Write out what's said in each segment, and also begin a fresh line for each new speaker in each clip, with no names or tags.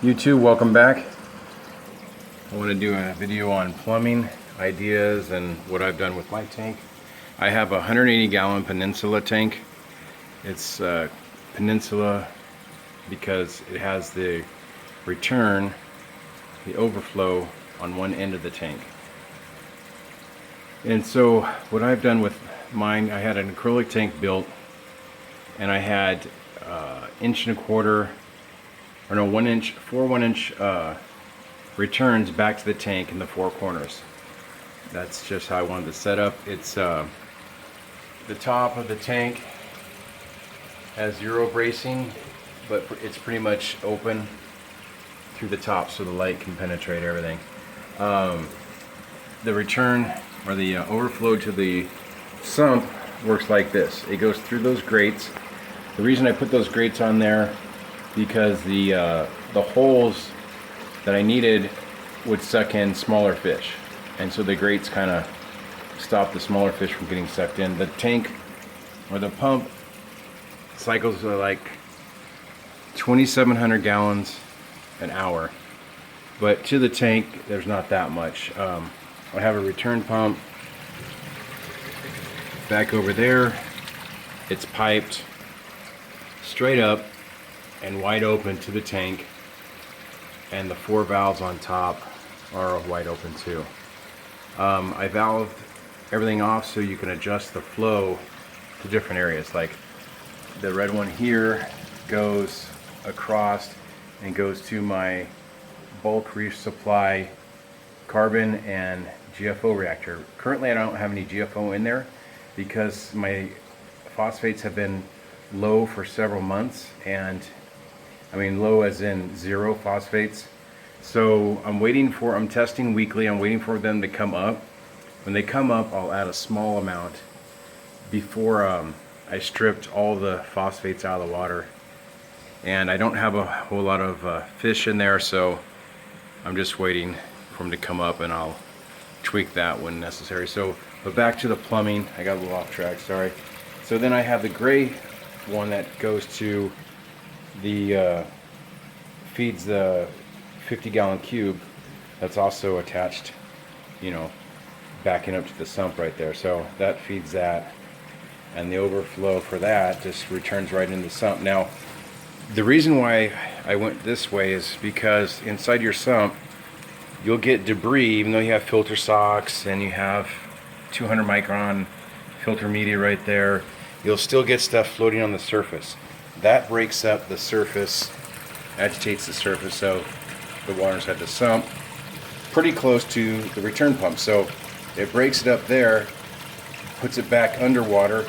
YouTube, welcome back. I want to do a video on plumbing ideas and what I've done with my tank. I have a 180 gallon Peninsula tank. It's Peninsula because it has the return, the overflow on one end of the tank. And so what I've done with mine, I had an acrylic tank built and I had 1.25 inch, or no, 1 inch, 4 1-inch returns back to the tank in the four corners. That's just how I wanted to set up. It's the top of the tank has zero bracing, but it's pretty much open through the top so the light can penetrate everything. The return or the overflow to the sump works like this. It goes through those grates. The reason I put those grates on there because the holes that I needed would suck in smaller fish, and so the grates kind of stop the smaller fish from getting sucked in. The tank or the pump cycles are like 2,700 gallons an hour, but to the tank there's not that much. I have a return pump back over there. It's piped straight up and wide open to the tank, and the 4 valves on top are wide open too. I valved everything off so you can adjust the flow to different areas. Like the red one here goes across and goes to my bulk resupply carbon and GFO reactor. Currently I don't have any GFO in there because my phosphates have been low for several months, and I mean low as in 0 phosphates. So I'm testing weekly. I'm waiting for them to come up. When they come up, I'll add a small amount before I stripped all the phosphates out of the water. And I don't have a whole lot of fish in there, so I'm just waiting for them to come up, and I'll tweak that when necessary. So, but back to the plumbing. I got a little off track, sorry. So then I have the gray one that goes to the feeds the 50-gallon cube that's also attached, you know, backing up to the sump right there. So that feeds that, and the overflow for that just returns right into the sump. Now the reason why I went this way is because inside your sump you'll get debris. Even though you have filter socks and you have 200 micron filter media right there, you'll still get stuff floating on the surface. That breaks up the surface, agitates the surface of the water's at the sump pretty close to the return pump. So it breaks it up there, puts it back underwater,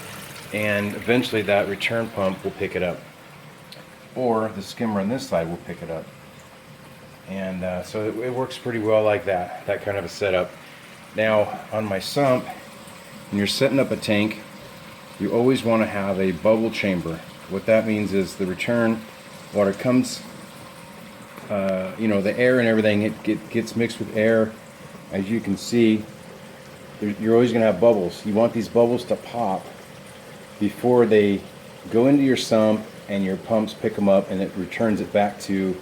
and eventually that return pump will pick it up, or the skimmer on this side will pick it up. And so it works pretty well like that kind of a setup. Now on my sump, when you're setting up a tank, you always want to have a bubble chamber. What that means is the return water comes, you know, the air and everything, it gets mixed with air. As you can see, you're always going to have bubbles. You want these bubbles to pop before they go into your sump, and your pumps pick them up and it returns it back to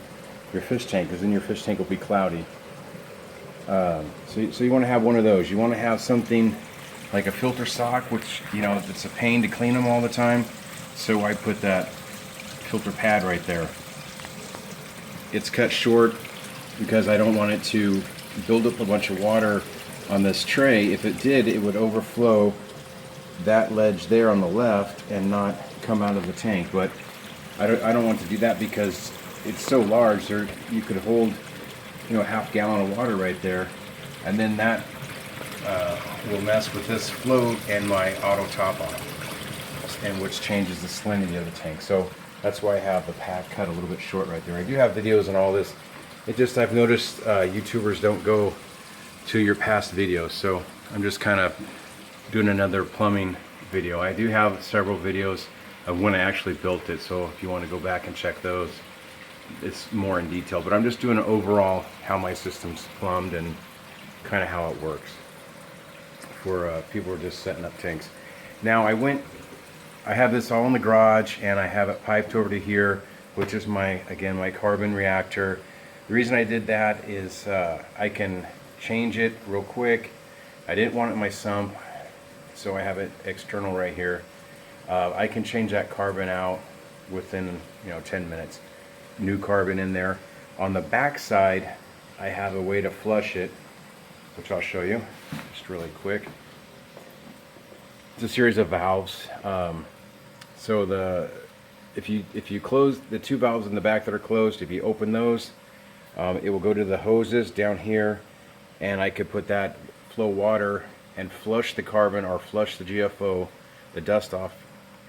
your fish tank, because then your fish tank will be cloudy. So you want to have one of those. You want to have something like a filter sock, which, you know, it's a pain to clean them all the time. So I put that filter pad right there. It's cut short because I don't want it to build up a bunch of water on this tray. If it did, it would overflow that ledge there on the left and not come out of the tank. But I don't want to do that because it's so large. There, you could hold, you know, a half gallon of water right there, and then that will mess with this float and my auto top off, and which changes the salinity of the tank. So that's why I have the pad cut a little bit short right there. I do have videos on all this. It just, I've noticed YouTubers don't go to your past videos, so I'm just kind of doing another plumbing video. I do have several videos of when I actually built it, so if you want to go back and check those, it's more in detail. But I'm just doing an overall how my system's plumbed and kind of how it works for people who are just setting up tanks. Now I have this all in the garage, and I have it piped over to here, which is my, again, my carbon reactor. The reason I did that is I can change it real quick. I didn't want it in my sump, so I have it external right here. I can change that carbon out within 10 minutes. New carbon in there. On the back side, I have a way to flush it, which I'll show you just really quick. It's a series of valves. So if you close the two valves in the back that are closed, if you open those, it will go to the hoses down here, and I could put that flow water and flush the carbon or flush the GFO, the dust off,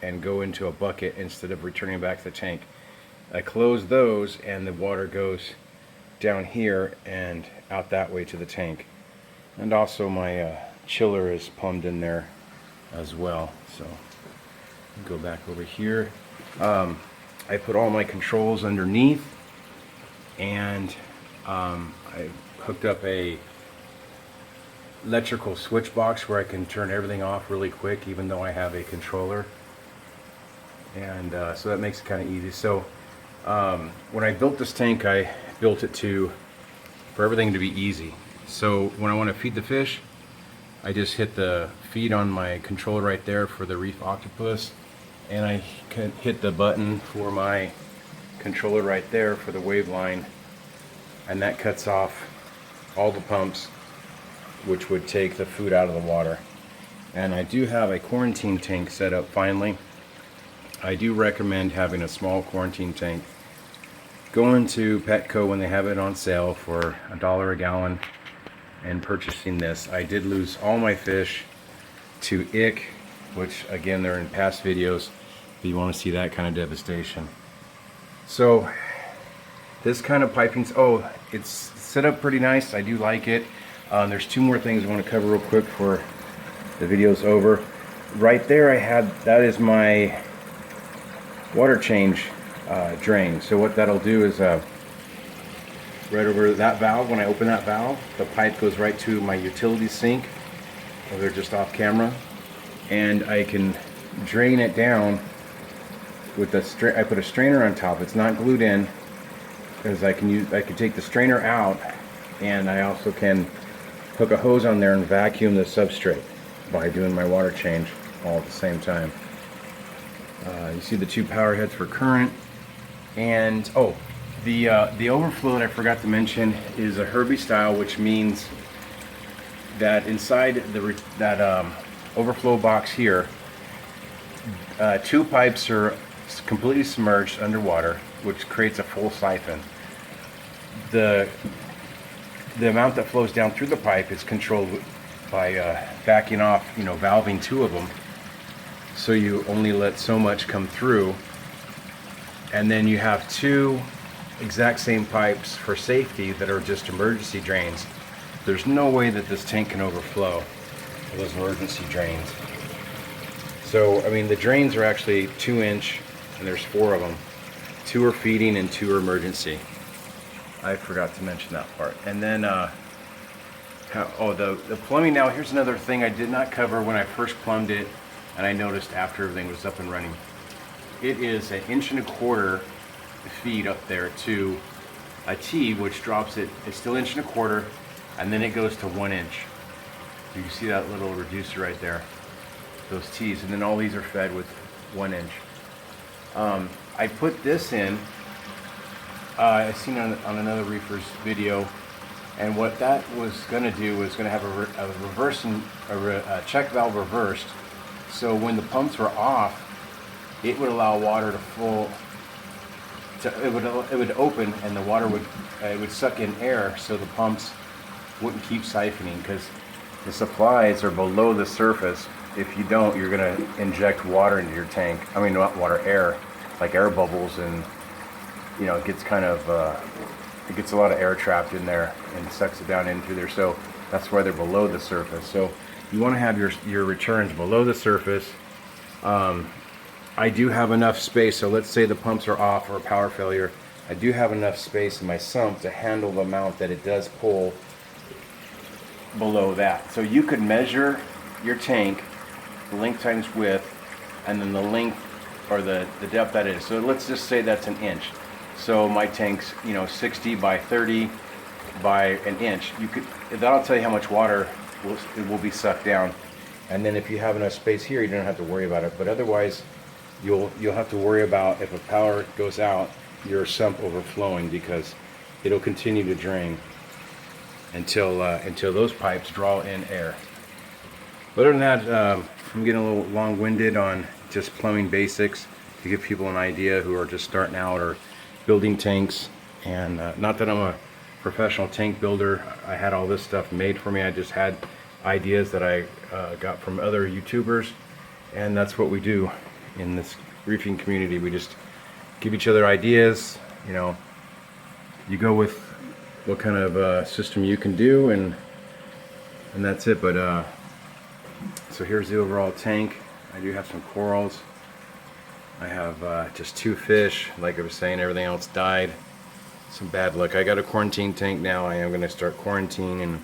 and go into a bucket instead of returning back to the tank. I close those and the water goes down here and out that way to the tank. And also my chiller is plumbed in there as well. So go back over here. I put all my controls underneath, and I hooked up a electrical switch box where I can turn everything off really quick, even though I have a controller. And so that makes it kind of easy. So when I built this tank, I built it for everything to be easy. So when I want to feed the fish, I just hit the feed on my controller right there for the reef octopus, and I can hit the button for my controller right there for the wave line, and that cuts off all the pumps which would take the food out of the water. And I do have a quarantine tank set up finally. I do recommend having a small quarantine tank. Go into Petco when they have it on sale for $1 a gallon and purchasing this. I did lose all my fish to ick, which again, they're in past videos if you want to see that kind of devastation. So this kind of piping, it's set up pretty nice. I do like it. There's two more things I want to cover real quick before the video's over. Right there that is my water change drain. So what that'll do is right over that valve, when I open that valve, the pipe goes right to my utility sink. They're just off camera, and I can drain it down with I put a strainer on top. It's not glued in, because I can take the strainer out, and I also can hook a hose on there and vacuum the substrate by doing my water change all at the same time. You see the two power heads for current, and the overflow that I forgot to mention is a Herbie style, which means that inside that overflow box here, two pipes are completely submerged underwater, which creates a full siphon. The amount that flows down through the pipe is controlled by backing off, valving two of them, so you only let so much come through. And then you have two exact same pipes for safety that are just emergency drains. There's no way that this tank can overflow with those emergency drains. So, I mean, the drains are actually 2-inch, and there's 4 of them. 2 are feeding and 2 are emergency. I forgot to mention that part. And then, the plumbing. Now, here's another thing I did not cover when I first plumbed it, and I noticed after everything was up and running. It is 1.25 inch feed up there to a T, which drops it. It's still 1.25 inch, and then it goes to 1 inch. You can see that little reducer right there, those T's, and then all these are fed with 1 inch. I put this in. I seen on another reefer's video, and what that was going to do was going to have a check valve reversed, so when the pumps were off, it would allow water it would open, and the water would suck in air, so the pumps wouldn't keep siphoning, because the supplies are below the surface. If you don't, you're going to inject water into your tank. I mean, not water, air, like air bubbles, and it gets it gets a lot of air trapped in there and sucks it down in through there. So that's why they're below the surface. So you want to have your returns below the surface. I do have enough space, so let's say the pumps are off or a power failure. I do have enough space in my sump to handle the amount that it does pull below that. So you could measure your tank, the length times width, and then the length or the depth that is. So let's just say that's 1 inch. So my tank's, you know, 60 by 30 by an inch. That'll tell you how much water will be sucked down. And then if you have enough space here, you don't have to worry about it. But otherwise, you'll have to worry about if a power goes out, your sump overflowing, because it'll continue to drain until those pipes draw in air. But other than that, I'm getting a little long-winded on just plumbing basics to give people an idea who are just starting out or building tanks. And not that I'm a professional tank builder. I had all this stuff made for me. I just had ideas that I got from other YouTubers, and that's what we do in this roofing community. We just give each other ideas. You know, you go with what kind of system you can do, and that's it. But so here's the overall tank. I do have some corals. I have just 2 fish. Like I was saying, everything else died. Some bad luck. I got a quarantine tank now. I am going to start quarantining and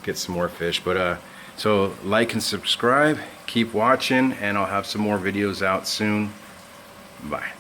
get some more fish. But so like and subscribe. Keep watching, and I'll have some more videos out soon. Bye.